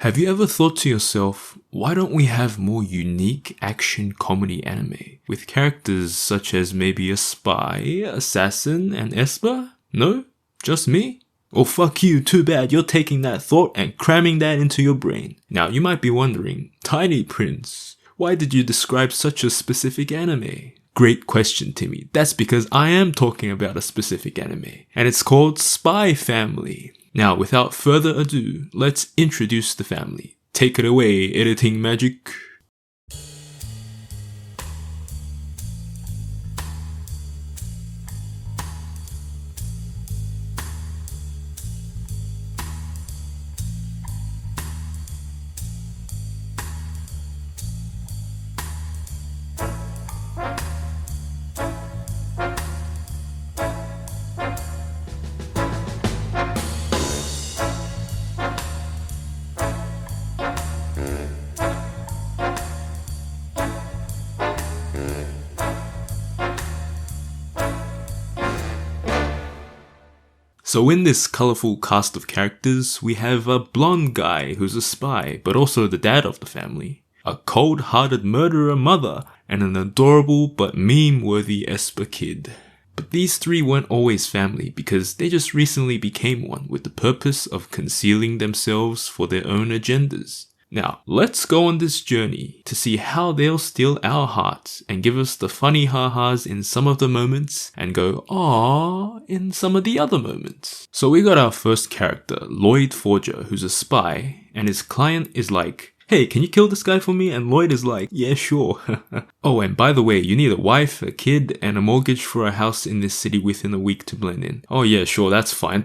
Have you ever thought to yourself, why don't we have more unique action comedy anime with characters such as maybe a spy, assassin, and esper? No? Just me? Well, fuck you, too bad you're taking that thought and cramming that into your brain. Now you might be wondering, Tiny Prince, why did you describe such a specific anime? Great question, Timmy. That's because I am talking about a specific anime, and it's called Spy Family. Now, without further ado, let's introduce the family. Take it away, editing magic. So in this colourful cast of characters, we have a blonde guy who's a spy, but also the dad of the family, a cold-hearted murderer mother, and an adorable but meme-worthy Esper kid. But these three weren't always family because they just recently became one with the purpose of concealing themselves for their own agendas. Now, let's go on this journey to see how they'll steal our hearts and give us the funny ha-has in some of the moments and go aww in some of the other moments. So we got our first character, Lloyd Forger, who's a spy, and his client is like, hey, can you kill this guy for me? And Lloyd is like, yeah, sure. Oh, and by the way, you need a wife, a kid, and a mortgage for a house in this city within a week to blend in. Oh yeah, sure, that's fine.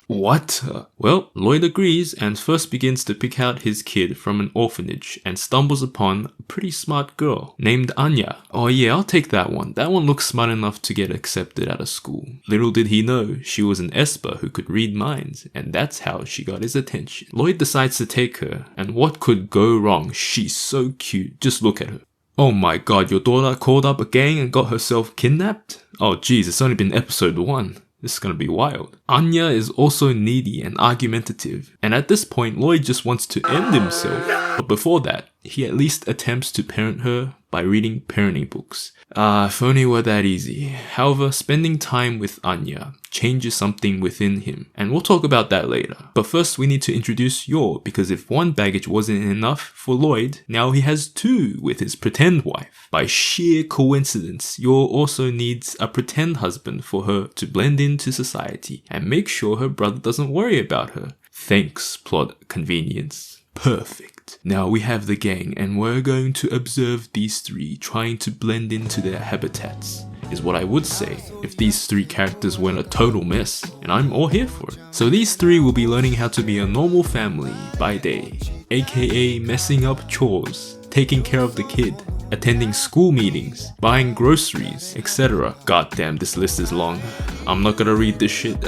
What? Well, Lloyd agrees and first begins to pick out his kid from an orphanage and stumbles upon a pretty smart girl named Anya. Oh yeah, I'll take that one. That one looks smart enough to get accepted out of school. Little did he know, she was an Esper who could read minds, and that's how she got his attention. Lloyd decides to take her, and what could go wrong? She's so cute. Just look at her. Oh my god, your daughter called up a gang and got herself kidnapped? Oh geez, it's only been episode 1. This is gonna be wild. Anya is also needy and argumentative, and at this point Lloyd just wants to end himself. But before that, he at least attempts to parent her by reading parenting books. If only were that easy. However, spending time with Anya changes something within him, and we'll talk about that later. But first we need to introduce Yor, because if one baggage wasn't enough for Lloyd, now he has 2 with his pretend wife. By sheer coincidence, Yor also needs a pretend husband for her to blend into society and make sure her brother doesn't worry about her. Thanks, plot convenience. Perfect. Now we have the gang, and we're going to observe these 3 trying to blend into their habitats, is what I would say if these 3 characters weren't a total mess, and I'm all here for it. So these 3 will be learning how to be a normal family by day, aka messing up chores, taking care of the kid, attending school meetings, buying groceries, etc. Goddamn, this list is long. I'm not gonna read this shit.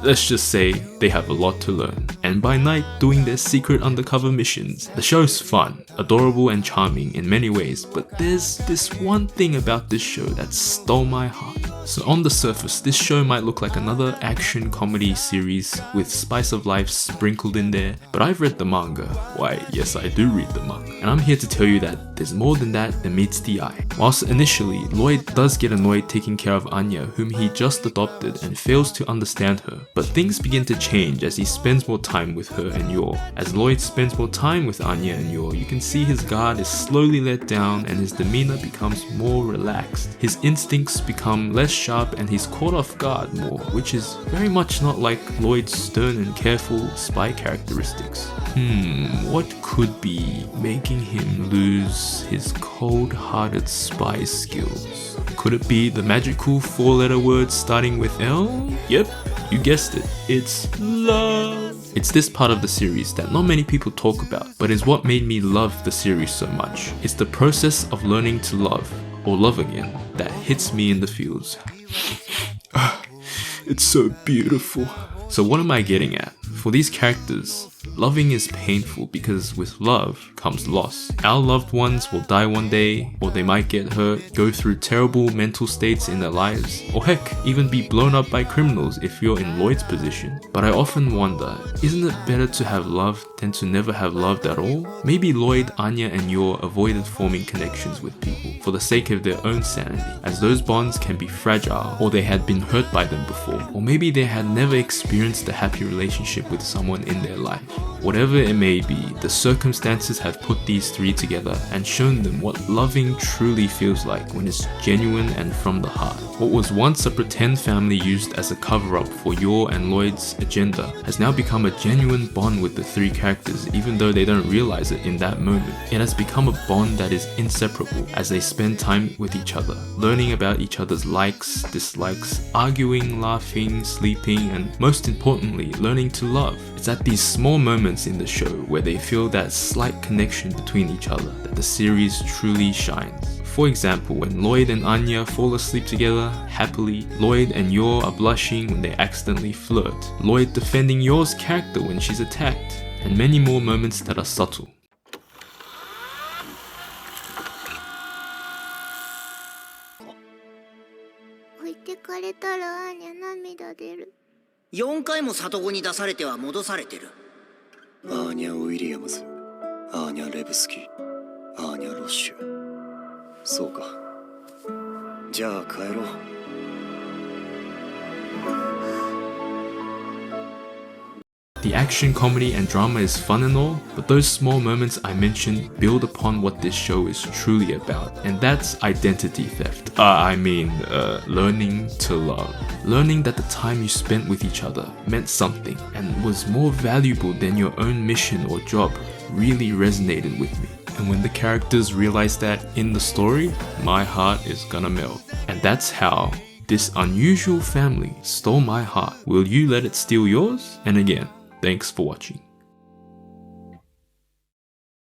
Let's just say they have a lot to learn. And by night, doing their secret undercover missions. The show's fun, adorable and charming in many ways, but there's this one thing about this show that stole my heart. So on the surface, this show might look like another action comedy series with spice of life sprinkled in there, but I've read the manga. Why, yes, I do read the manga. And I'm here to tell you that there's more than that meets the eye. Whilst initially, Lloyd does get annoyed taking care of Anya, whom he just adopted, and fails to understand her. But things begin to change as he spends more time with her and Yor. As Lloyd spends more time with Anya and Yor, you can see his guard is slowly let down and his demeanor becomes more relaxed. His instincts become less sharp and he's caught off guard more, which is very much not like Lloyd's stern and careful spy characteristics. What could be making him lose his cold-hearted spy skills? Could it be the magical 4-letter word starting with L? Yep, you guessed it. It's love. It's this part of the series that not many people talk about, but is what made me love the series so much. It's the process of learning to love, or love again, that hits me in the feels. It's so beautiful. So what am I getting at? For these characters, Loving is painful because with love comes loss. Our loved ones will die one day, or they might get hurt, go through terrible mental states in their lives, or heck, even be blown up by criminals if you're in Lloyd's position. But I often wonder, isn't it better to have loved than to never have loved at all? Maybe Lloyd, Anya and Yor avoided forming connections with people for the sake of their own sanity, as those bonds can be fragile, or they had been hurt by them before, or maybe they had never experienced a happy relationship with someone in their life. Whatever it may be, the circumstances have put these three together and shown them what loving truly feels like when it's genuine and from the heart. What was once a pretend family used as a cover-up for Yor and Lloyd's agenda has now become a genuine bond with the three characters, even though they don't realize it in that moment. It has become a bond that is inseparable as they spend time with each other, learning about each other's likes, dislikes, arguing, laughing, sleeping, and most importantly, learning to love. It's at these small moments in the show where they feel that slight connection between each other that the series truly shines. For example, when Lloyd and Anya fall asleep together happily, Lloyd and Yor are blushing when they accidentally flirt, Lloyd defending Yor's character when she's attacked, and many more moments that are subtle. 4回も里子に出されては戻されてる。アーニャ・ウィリアムズ、アーニャ・レブスキ、アーニャ・ロッシュ。そうか。じゃあ帰ろう。The action, comedy and drama is fun and all, but those small moments I mentioned build upon what this show is truly about, and that's identity theft. Learning to love. Learning that the time you spent with each other meant something and was more valuable than your own mission or job really resonated with me. And when the characters realize that in the story, my heart is gonna melt. And that's how this unusual family stole my heart. Will you let it steal yours? And again, thanks for watching.